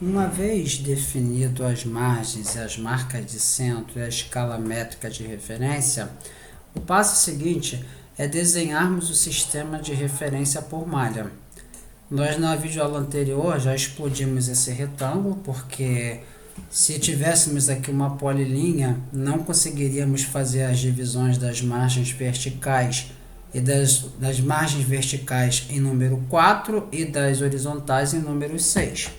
Uma vez definido as margens e as marcas de centro e a escala métrica de referência, o passo seguinte é desenharmos o sistema de referência por malha. Nós na videoaula anterior já explodimos esse retângulo, porque se tivéssemos aqui uma polilinha, não conseguiríamos fazer as divisões das margens verticais e das margens verticais em número 4 e das horizontais em número 6.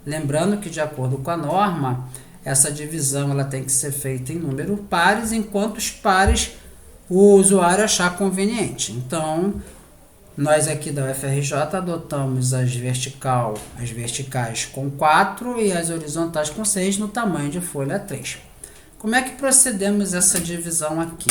Lembrando que, de acordo com a norma, essa divisão ela tem que ser feita em número pares, enquanto os pares o usuário achar conveniente. Então, nós aqui da UFRJ adotamos as verticais com 4 e as horizontais com 6 no tamanho de folha 3. Como é que procedemos essa divisão aqui?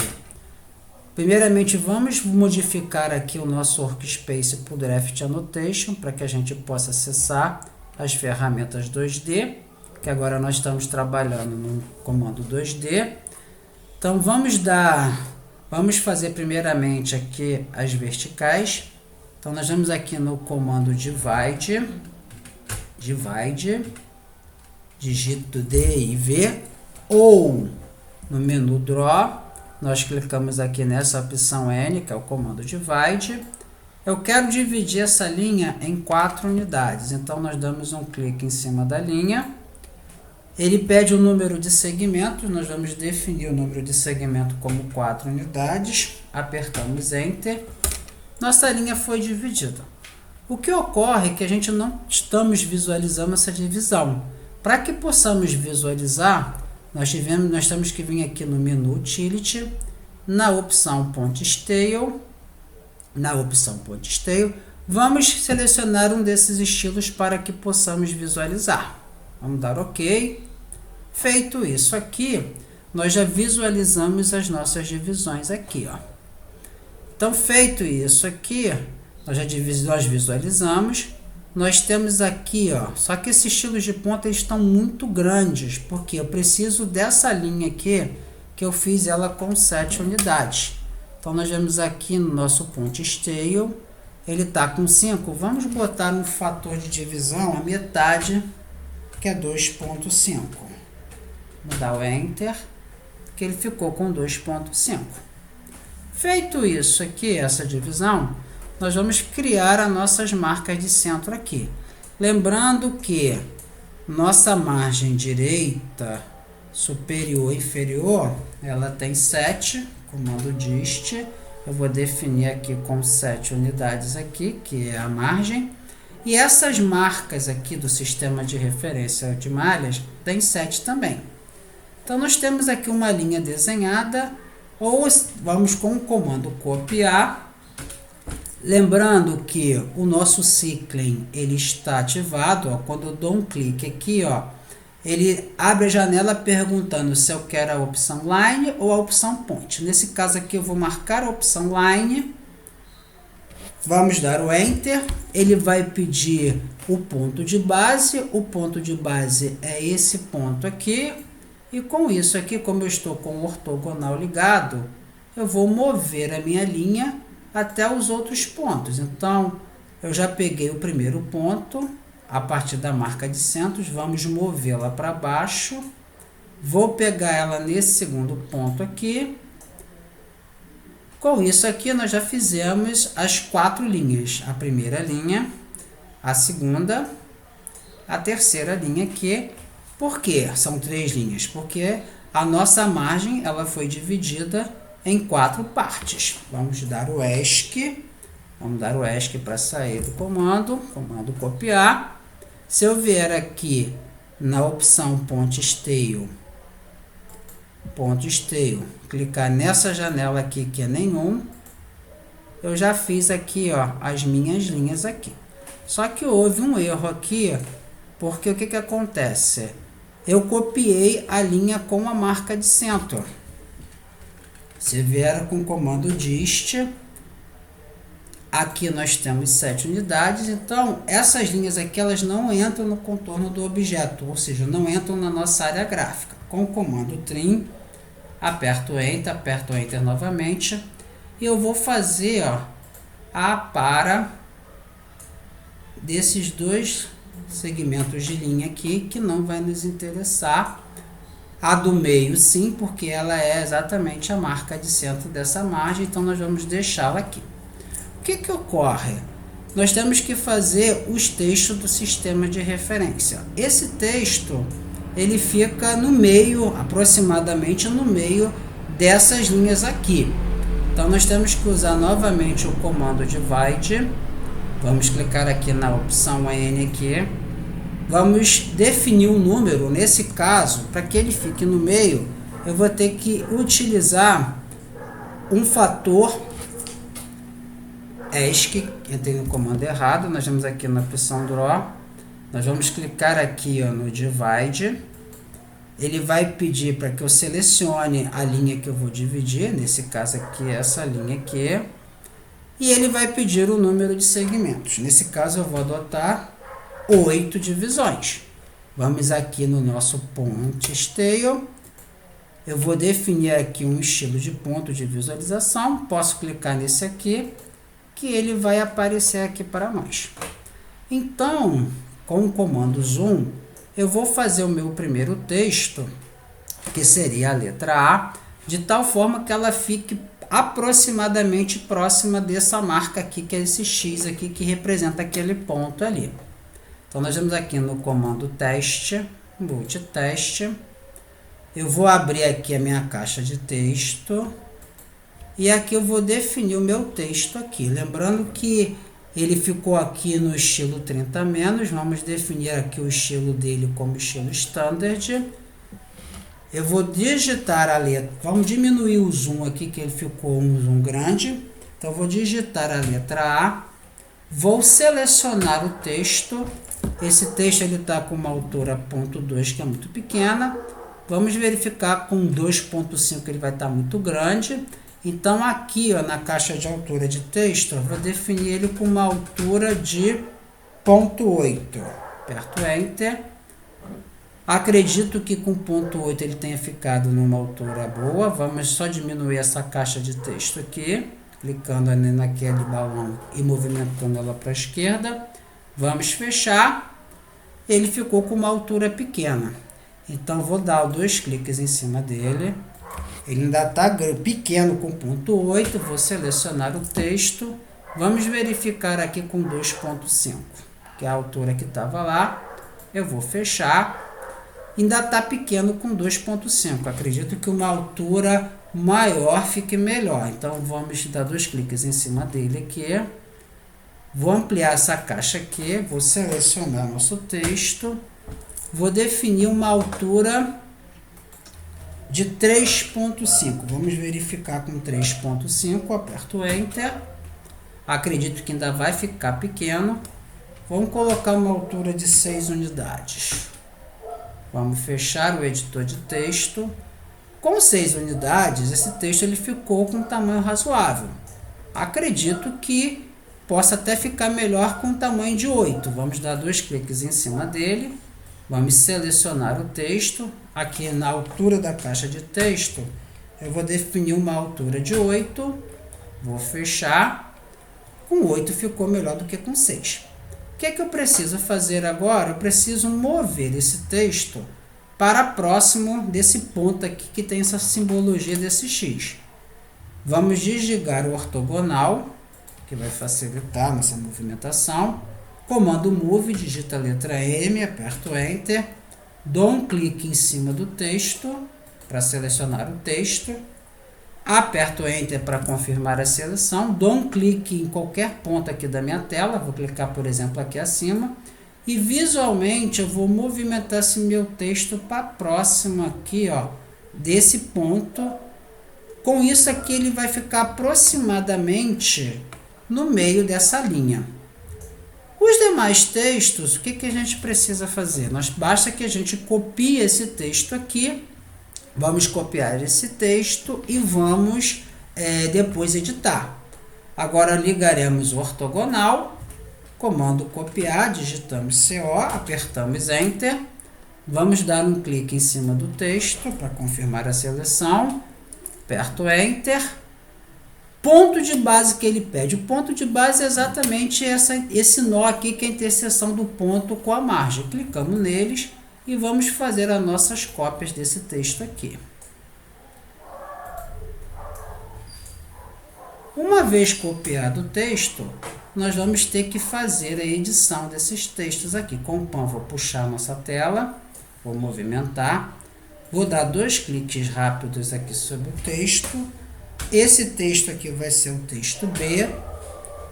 Primeiramente, vamos modificar aqui o nosso Workspace por Draft Annotation, para que a gente possa acessar as ferramentas 2D, que agora nós estamos trabalhando no comando 2D. Então, vamos fazer primeiramente aqui as verticais. Então, nós vamos aqui no comando divide, digito D e V, ou no menu Draw, nós clicamos aqui nessa opção N, que é o comando divide. Eu quero dividir essa linha em 4 unidades, então nós damos um clique em cima da linha. Ele pede o número de segmentos, nós vamos definir o número de segmento como 4 unidades, apertamos Enter. Nossa linha foi dividida. O que ocorre é que a gente não estamos visualizando essa divisão. Para que possamos visualizar, nós temos que vir aqui no menu Utility, na opção Point Style. Vamos selecionar um desses estilos para que possamos visualizar. Vamos dar OK. Feito isso aqui, nós já visualizamos as nossas divisões aqui, ó. Então, feito isso aqui, nós visualizamos. Nós temos aqui, ó, só que esses estilos de ponta estão muito grandes, porque eu preciso dessa linha aqui, que eu fiz ela com 7 unidades. Então, nós vemos aqui no nosso Point Style, ele está com 5. Vamos botar um fator de divisão a metade, que é 2.5. Vou dar o Enter, que ele ficou com 2.5. Feito isso aqui, essa divisão, nós vamos criar as nossas marcas de centro aqui. Lembrando que nossa margem direita, superior e inferior, ela tem 7, comando dist. Eu vou definir aqui com 7 unidades aqui, que é a margem. E essas marcas aqui do sistema de referência de malhas tem 7 também. Então, nós temos aqui uma linha desenhada, ou vamos com o comando copiar. Lembrando que o nosso Cycling ele está ativado, ó, quando eu dou um clique aqui, ó, ele abre a janela perguntando se eu quero a opção Line ou a opção Point. Nesse caso aqui eu vou marcar a opção Line. Vamos dar o Enter. Ele vai pedir o ponto de base. O ponto de base é esse ponto aqui. E com isso aqui, como eu estou com o ortogonal ligado, eu vou mover a minha linha até os outros pontos. Então, eu já peguei o primeiro ponto, a partir da marca de centros, vamos movê-la para baixo. Vou pegar ela nesse segundo ponto aqui. Com isso aqui, nós já fizemos as 4 linhas. A primeira linha, a segunda, a terceira linha aqui. Por quê? São 3 linhas, porque a nossa margem ela foi dividida em 4 partes. Vamos dar o ESC. Vamos dar o ESC para sair do comando copiar. Se eu vier aqui na opção Point Style, clicar nessa janela aqui que é nenhum, eu já fiz aqui, ó, as minhas linhas aqui. Só que houve um erro aqui, porque o que acontece? Eu copiei a linha com a marca de centro. Se vier com o comando dist, aqui nós temos 7 unidades, então essas linhas aqui elas não entram no contorno do objeto, ou seja, não entram na nossa área gráfica. Com o comando trim, aperto Enter novamente, e eu vou fazer, ó, a para desses dois segmentos de linha aqui, que não vai nos interessar. A do meio sim, porque ela é exatamente a marca de centro dessa margem, então nós vamos deixá-la aqui. O que que ocorre? Nós temos que fazer os textos do sistema de referência. Esse texto, ele fica no meio, aproximadamente no meio dessas linhas aqui. Então nós temos que usar novamente o comando divide. Vamos clicar aqui na opção N aqui. Vamos definir um número, nesse caso, para que ele fique no meio, eu vou ter que utilizar um fator ESC, entrei no comando errado, nós vamos aqui na opção Draw, nós vamos clicar aqui no Divide, ele vai pedir para que eu selecione a linha que eu vou dividir, nesse caso aqui, essa linha aqui, e ele vai pedir o número de segmentos, nesse caso eu vou adotar 8 divisões. Vamos aqui no nosso Point Style. Eu vou definir aqui um estilo de ponto de visualização. Posso clicar nesse aqui, que ele vai aparecer aqui para nós. Então, com o comando Zoom, eu vou fazer o meu primeiro texto, que seria a letra A, de tal forma que ela fique aproximadamente próxima dessa marca aqui, que é esse X aqui, que representa aquele ponto ali. Então, nós vamos aqui no comando teste, multiteste. Eu vou abrir aqui a minha caixa de texto. E aqui eu vou definir o meu texto aqui. Lembrando que ele ficou aqui no estilo 30-. Vamos definir aqui o estilo dele como estilo standard. Eu vou digitar a letra. Vamos diminuir o zoom aqui, que ele ficou um zoom grande. Então, eu vou digitar a letra A. Vou selecionar o texto. Esse texto está com uma altura 0.2, que é muito pequena. Vamos verificar com 2.5, ele vai estar muito grande. Então, aqui na caixa de altura de texto, eu vou definir ele com uma altura de 0.8. Aperto Enter. Acredito que com 0.8 ele tenha ficado numa altura boa. Vamos só diminuir essa caixa de texto aqui, clicando naquele balão e movimentando ela para a esquerda. Vamos fechar. Ele ficou com uma altura pequena. Então, vou dar 2 cliques em cima dele. Ele ainda está pequeno com 0.8. Vou selecionar o texto. Vamos verificar aqui com 2.5, que é a altura que estava lá. Eu vou fechar. Ainda está pequeno com 2.5. Acredito que uma altura maior fique melhor. Então, vamos dar 2 cliques em cima dele aqui. Vou ampliar essa caixa aqui, vou selecionar nosso texto, vou definir uma altura de 3.5. Vamos verificar com 3.5, aperto Enter. Acredito que ainda vai ficar pequeno. Vamos colocar uma altura de 6 unidades. Vamos fechar o editor de texto. Com 6 unidades, esse texto ele ficou com um tamanho razoável. Acredito que possa até ficar melhor com o tamanho de 8. Vamos dar 2 cliques em cima dele. Vamos selecionar o texto. Aqui na altura da caixa de texto, eu vou definir uma altura de 8. Vou fechar. Com 8 ficou melhor do que com 6. O que é que eu preciso fazer agora? Eu preciso mover esse texto para próximo desse ponto aqui que tem essa simbologia desse X. Vamos desligar o ortogonal, que vai facilitar nossa movimentação. Comando Move, digita a letra M, aperto Enter, dou um clique em cima do texto para selecionar o texto, aperto Enter para confirmar a seleção, dou um clique em qualquer ponto aqui da minha tela, vou clicar, por exemplo, aqui acima, e visualmente eu vou movimentar esse meu texto para próximo aqui, desse ponto. Com isso aqui ele vai ficar aproximadamente no meio dessa linha. Os demais textos, o que a gente precisa fazer? Basta que a gente copie esse texto aqui, vamos copiar esse texto e vamos depois editar. Agora ligaremos o ortogonal, comando copiar, digitamos CO, apertamos Enter, vamos dar um clique em cima do texto para confirmar a seleção, aperto Enter. Ponto de base que ele pede. O ponto de base é exatamente esse nó aqui, que é a interseção do ponto com a margem. Clicamos neles e vamos fazer as nossas cópias desse texto aqui. Uma vez copiado o texto, nós vamos ter que fazer a edição desses textos aqui. Com o PAN, vou puxar a nossa tela, vou movimentar, vou dar 2 cliques rápidos aqui sobre o texto. Esse texto aqui vai ser o texto B.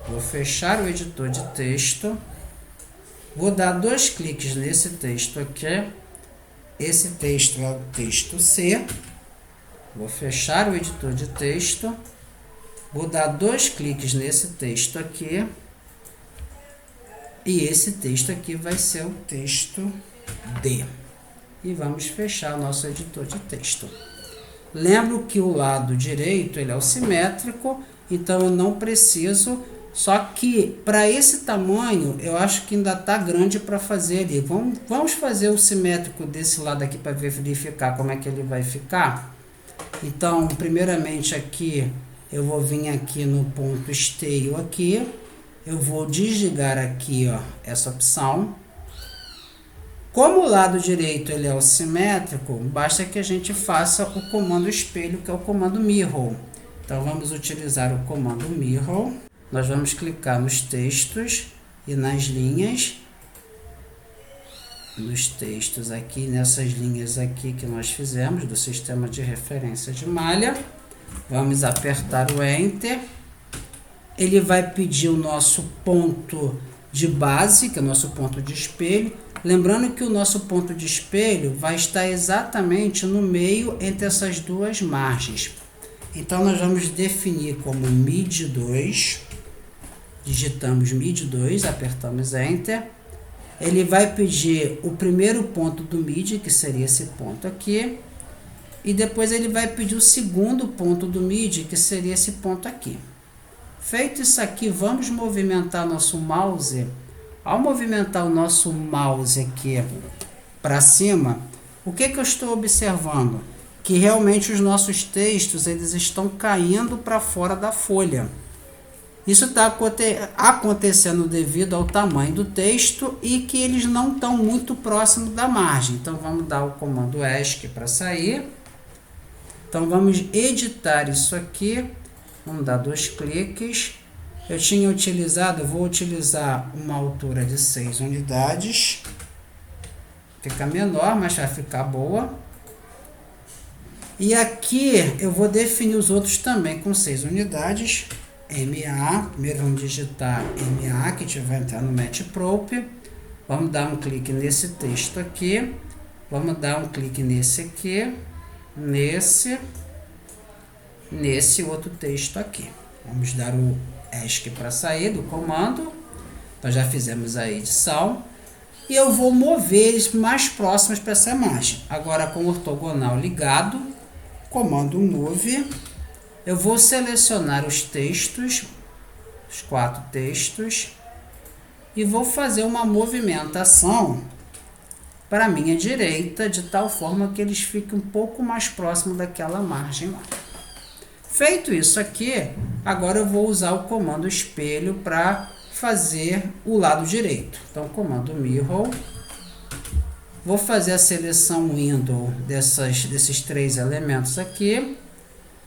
Vou fechar o editor de texto. Vou dar 2 cliques nesse texto aqui. Esse texto é o texto C. Vou fechar o editor de texto. Vou dar 2 cliques nesse texto aqui. E esse texto aqui vai ser o texto D. E vamos fechar o nosso editor de texto. Lembro que o lado direito ele é o simétrico, então eu não preciso, só que para esse tamanho eu acho que ainda está grande para fazer ali. Vamos fazer o simétrico desse lado aqui para verificar como é que ele vai ficar. Então, primeiramente aqui, eu vou vir aqui no ponto esteio aqui, eu vou desligar aqui, ó, essa opção. Como o lado direito ele é o simétrico, basta que a gente faça o comando espelho, que é o comando mirror. Então vamos utilizar o comando mirror. Nós vamos clicar nos textos e nas linhas. Nos textos aqui, nessas linhas aqui que nós fizemos do sistema de referência de malha. Vamos apertar o Enter. Ele vai pedir o nosso ponto de base, que é o nosso ponto de espelho. Lembrando que o nosso ponto de espelho vai estar exatamente no meio entre essas duas margens. Então, nós vamos definir como mid 2. Digitamos mid 2, apertamos Enter. Ele vai pedir o primeiro ponto do mid, que seria esse ponto aqui. E depois ele vai pedir o segundo ponto do mid, que seria esse ponto aqui. Feito isso aqui, vamos movimentar nosso mouse. Ao movimentar o nosso mouse aqui para cima, o que eu estou observando? Que realmente os nossos textos eles estão caindo para fora da folha. Isso está acontecendo devido ao tamanho do texto e que eles não estão muito próximos da margem. Então vamos dar o comando ESC para sair. Então vamos editar isso aqui. Vamos dar 2 cliques. Eu tinha utilizado, eu vou utilizar uma altura de 6 unidades. Fica menor, mas vai ficar boa. E aqui eu vou definir os outros também com 6 unidades. MA, primeiro vamos digitar MA, que a gente vai entrar no Matprop. Vamos dar um clique nesse texto aqui. Vamos dar um clique nesse aqui. Nesse outro texto aqui. Vamos dar o ESC para sair do comando. Nós já fizemos a edição. E eu vou mover eles mais próximos para essa margem. Agora com o ortogonal ligado, comando Move. Eu vou selecionar os textos, os 4 textos, e vou fazer uma movimentação para a minha direita, de tal forma que eles fiquem um pouco mais próximos daquela margem lá. Feito isso aqui, agora eu vou usar o comando espelho para fazer o lado direito. Então, comando Mirror. Vou fazer a seleção Window desses 3 elementos aqui.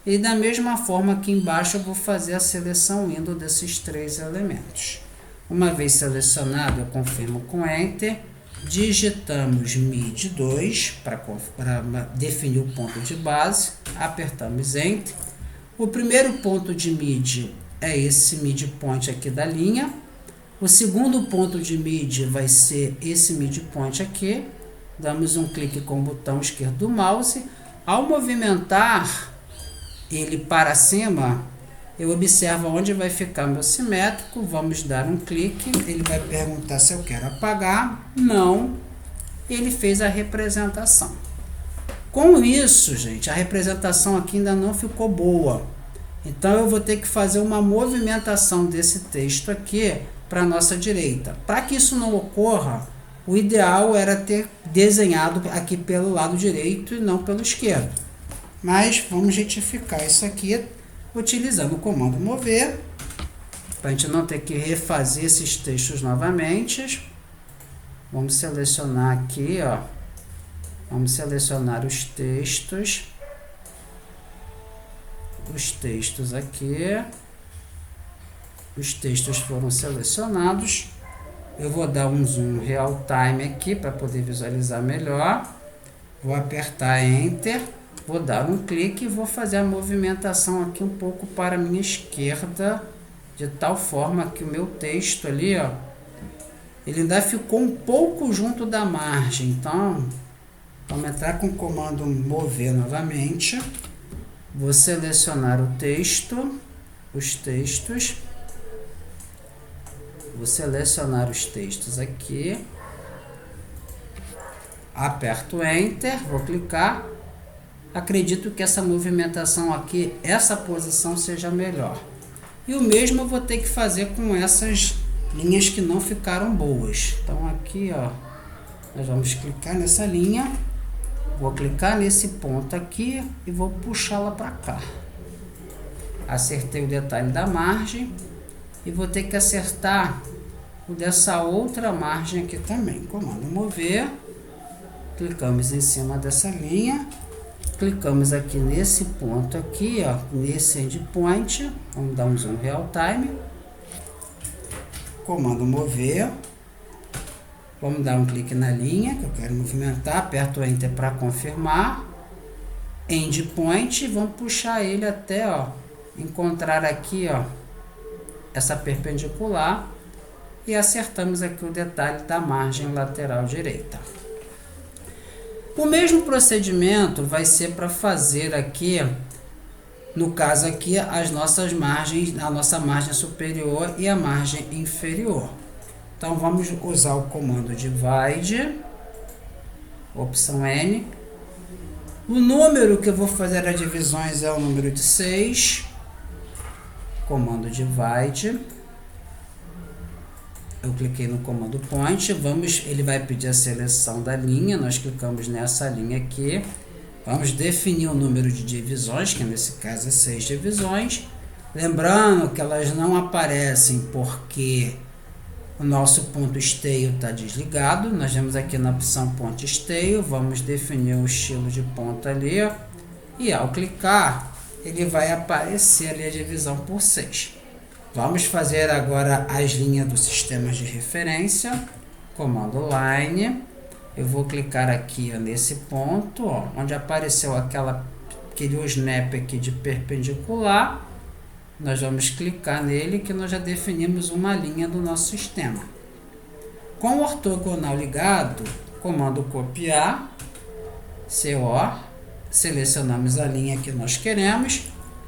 E da mesma forma aqui embaixo eu vou fazer a seleção Window desses 3 elementos. Uma vez selecionado, eu confirmo com Enter. Digitamos mid 2 para definir o ponto de base. Apertamos Enter. O primeiro ponto de mid é esse midpoint aqui da linha. O segundo ponto de mid vai ser esse midpoint aqui. Damos um clique com o botão esquerdo do mouse. Ao movimentar ele para cima, eu observo onde vai ficar meu simétrico. Vamos dar um clique. Ele vai perguntar se eu quero apagar. Não. Ele fez a representação. Com isso, gente, a representação aqui ainda não ficou boa. Então, eu vou ter que fazer uma movimentação desse texto aqui para a nossa direita. Para que isso não ocorra, o ideal era ter desenhado aqui pelo lado direito e não pelo esquerdo. Mas vamos retificar isso aqui. utilizando o comando mover, para a gente não ter que refazer esses textos novamente. Vamos selecionar aqui, ó. Vamos selecionar os textos. Os textos aqui. Os textos foram selecionados. Eu vou dar um zoom real time aqui para poder visualizar melhor. Vou apertar Enter. Vou dar um clique e vou fazer a movimentação aqui um pouco para a minha esquerda, de tal forma que o meu texto ali, ó, ele ainda ficou um pouco junto da margem. Então, vamos entrar com o comando mover novamente. Vou selecionar o texto, os textos. Vou selecionar os textos aqui. Aperto Enter, vou clicar. Acredito que essa movimentação aqui, essa posição seja melhor. E o mesmo eu vou ter que fazer com essas linhas que não ficaram boas. Então aqui, ó, nós vamos clicar nessa linha. Vou clicar nesse ponto aqui e vou puxá-la para cá. Acertei o detalhe da margem e vou ter que acertar o dessa outra margem aqui também. Comando mover. Clicamos em cima dessa linha. Clicamos aqui nesse ponto aqui, ó, nesse endpoint. Vamos dar um zoom real time. Comando mover. Vamos dar um clique na linha que eu quero movimentar. Aperto Enter para confirmar. Endpoint. Vamos puxar ele até, ó, encontrar aqui, ó, essa perpendicular. E acertamos aqui o detalhe da margem lateral direita. O mesmo procedimento vai ser para fazer aqui, no caso aqui, as nossas margens, a nossa margem superior e a margem inferior. Então, vamos usar o comando divide, opção N. O número que eu vou fazer as divisões é o número de 6. Comando divide. Eu cliquei no comando point, ele vai pedir a seleção da linha, nós clicamos nessa linha aqui. Vamos definir o número de divisões, que nesse caso é 6 divisões. Lembrando que elas não aparecem porque o nosso ponto esteio está desligado. Nós vamos aqui na opção ponto esteio, vamos definir o estilo de ponto ali, ó, e ao clicar, ele vai aparecer ali a divisão por 6. Vamos fazer agora as linhas dos sistemas de referência. Comando Line. Eu vou clicar aqui, ó, nesse ponto, ó, onde apareceu aquele snap aqui de perpendicular. Nós vamos clicar nele que nós já definimos uma linha do nosso sistema. Com o ortogonal ligado, comando copiar, CO, selecionamos a linha que nós queremos.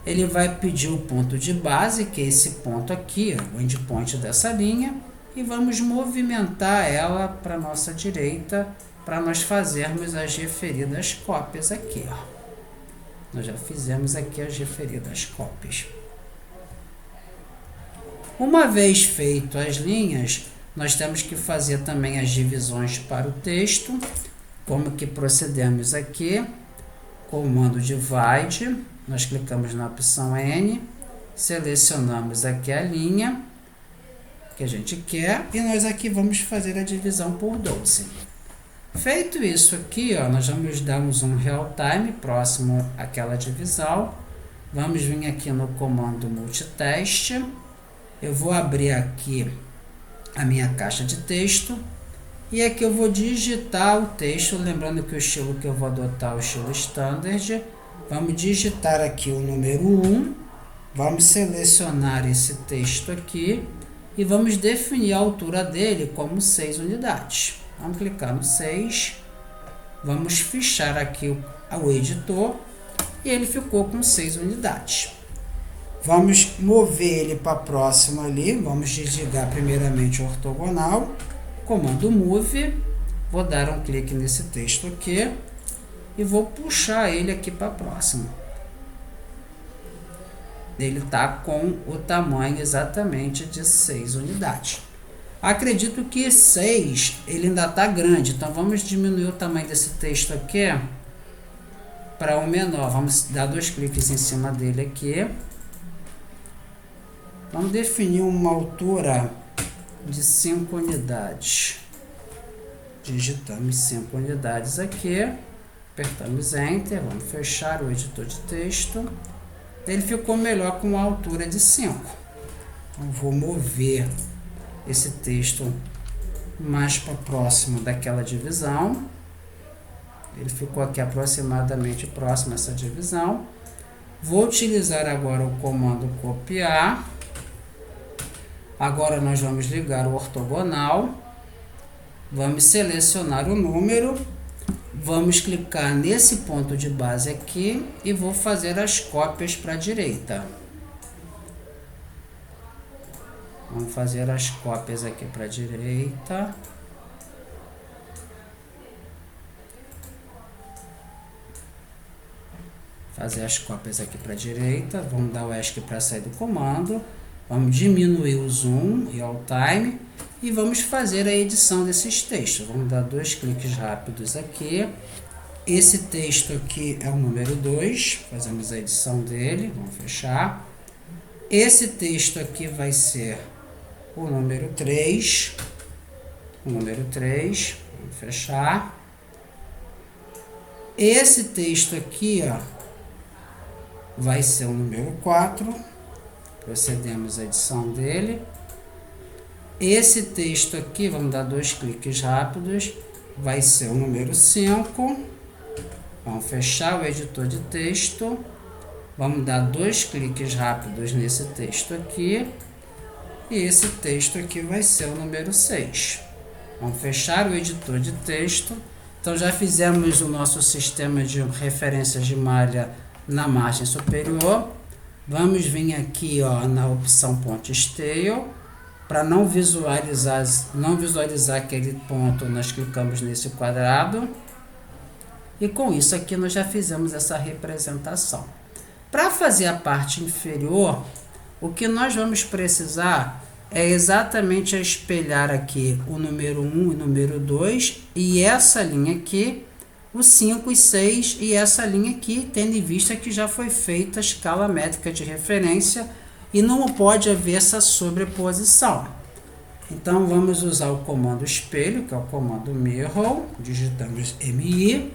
Ele vai pedir o ponto de base, que é esse ponto aqui, ó, o endpoint dessa linha, e vamos movimentar ela para a nossa direita, para nós fazermos as referidas cópias aqui, ó. Nós já fizemos aqui as referidas cópias. Uma vez feito as linhas, nós temos que fazer também as divisões para o texto. Como que procedemos aqui? Comando divide. Nós clicamos na opção N, selecionamos aqui a linha que a gente quer e nós aqui vamos fazer a divisão por 12. Feito isso aqui, ó, nós vamos dar um zoom real time próximo àquela divisão. Vamos vir aqui no comando multitest. Eu vou abrir aqui a minha caixa de texto e aqui eu vou digitar o texto, lembrando que o estilo que eu vou adotar é o estilo standard. Vamos digitar aqui o número 1, vamos selecionar esse texto aqui e vamos definir a altura dele como 6 unidades. Vamos clicar no 6, vamos fichar aqui o editor e ele ficou com 6 unidades. Vamos mover ele para próximo ali, vamos desligar primeiramente o ortogonal, comando move, vou dar um clique nesse texto aqui. E vou puxar ele aqui para próximo. Ele está com o tamanho exatamente de 6 unidades. Acredito que 6 ele ainda está grande, então vamos diminuir o tamanho desse texto aqui para um menor. Vamos dar 2 cliques em cima dele aqui. Vamos definir uma altura de 5 unidades. Digitamos 5 unidades aqui, apertamos Enter, vamos fechar o editor de texto. Ele ficou melhor com uma altura de 5. Então, vou mover esse texto mais para próximo daquela divisão. Ele ficou aqui aproximadamente próximo a essa divisão. Vou utilizar agora o comando copiar. Agora nós vamos ligar o ortogonal. Vamos selecionar o número. Vamos clicar nesse ponto de base aqui e vou fazer as cópias para a direita. Vamos fazer as cópias aqui para a direita. Fazer as cópias aqui para a direita. Vamos dar o ESC para sair do comando. Vamos diminuir o zoom, real time. E vamos fazer a edição desses textos. Vamos dar 2 cliques rápidos aqui. Esse texto aqui é o número 2. Fazemos a edição dele. Vamos fechar. Esse texto aqui vai ser o número 3. O número 3. Vamos fechar. Esse texto aqui, ó, vai ser o número 4. Procedemos à edição dele. Esse texto aqui, vamos dar 2 cliques rápidos, vai ser o número 5. Vamos fechar o editor de texto. Vamos dar 2 cliques rápidos nesse texto aqui. E esse texto aqui vai ser o número 6. Vamos fechar o editor de texto. Então, já fizemos o nosso sistema de referências de malha na margem superior. Vamos vir aqui, ó, na opção Point Style. Para não visualizar aquele ponto, nós clicamos nesse quadrado. E com isso aqui nós já fizemos essa representação. Para fazer a parte inferior, o que nós vamos precisar é exatamente espelhar aqui o número 1 e o número 2. E essa linha aqui, o 5 e 6, e essa linha aqui, tendo em vista que já foi feita a escala métrica de referência e não pode haver essa sobreposição. Então, vamos usar o comando espelho, que é o comando Mirror. Digitamos MI.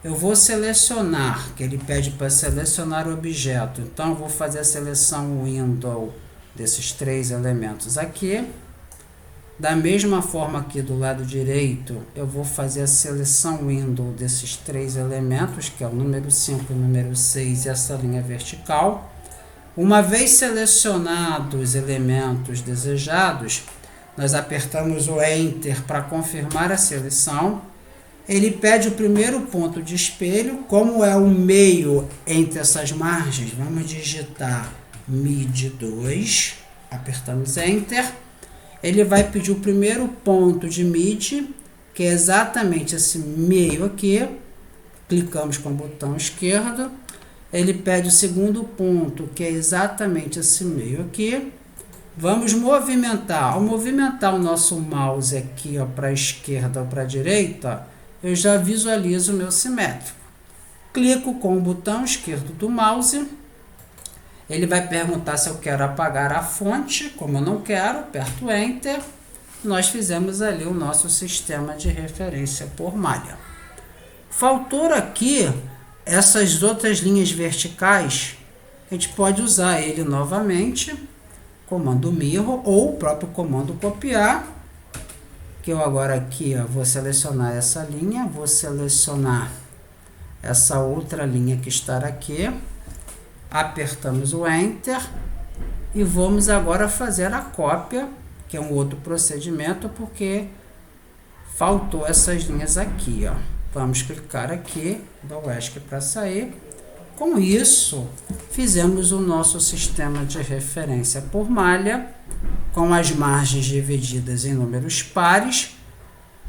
Eu vou selecionar, que ele pede para selecionar o objeto. Então, eu vou fazer a seleção Window desses 3 elementos aqui. Da mesma forma aqui do lado direito, eu vou fazer a seleção Window desses 3 elementos, que é o número 5 e o número 6 e essa linha vertical. Uma vez selecionados os elementos desejados, nós apertamos o Enter para confirmar a seleção. Ele pede o primeiro ponto de espelho. Como é o meio entre essas margens, vamos digitar MID 2. Apertamos Enter. Ele vai pedir o primeiro ponto de MID, que é exatamente esse meio aqui. Clicamos com o botão esquerdo. Ele pede o segundo ponto, que é exatamente esse meio aqui. Vamos movimentar. Ao movimentar o nosso mouse aqui para a esquerda ou para a direita, eu já visualizo o meu simétrico. Clico com o botão esquerdo do mouse. Ele vai perguntar se eu quero apagar a fonte. Como eu não quero, aperto Enter. Nós fizemos ali o nosso sistema de referência por malha. Faltou aqui essas outras linhas verticais. A gente pode usar ele novamente, comando Mirror ou o próprio comando copiar, que eu agora aqui, ó, vou selecionar essa linha, vou selecionar essa outra linha que está aqui, apertamos o Enter e vamos agora fazer a cópia, que é um outro procedimento, porque faltou essas linhas aqui, ó. Vamos clicar aqui, dar o ESC para sair. Com isso, fizemos o nosso sistema de referência por malha, com as margens divididas em números pares,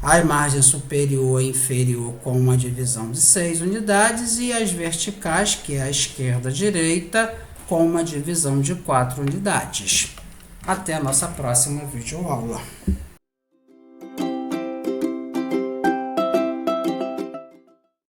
a margem superior e inferior com uma divisão de 6 unidades e as verticais, que é a esquerda e a direita, com uma divisão de 4 unidades. Até a nossa próxima videoaula.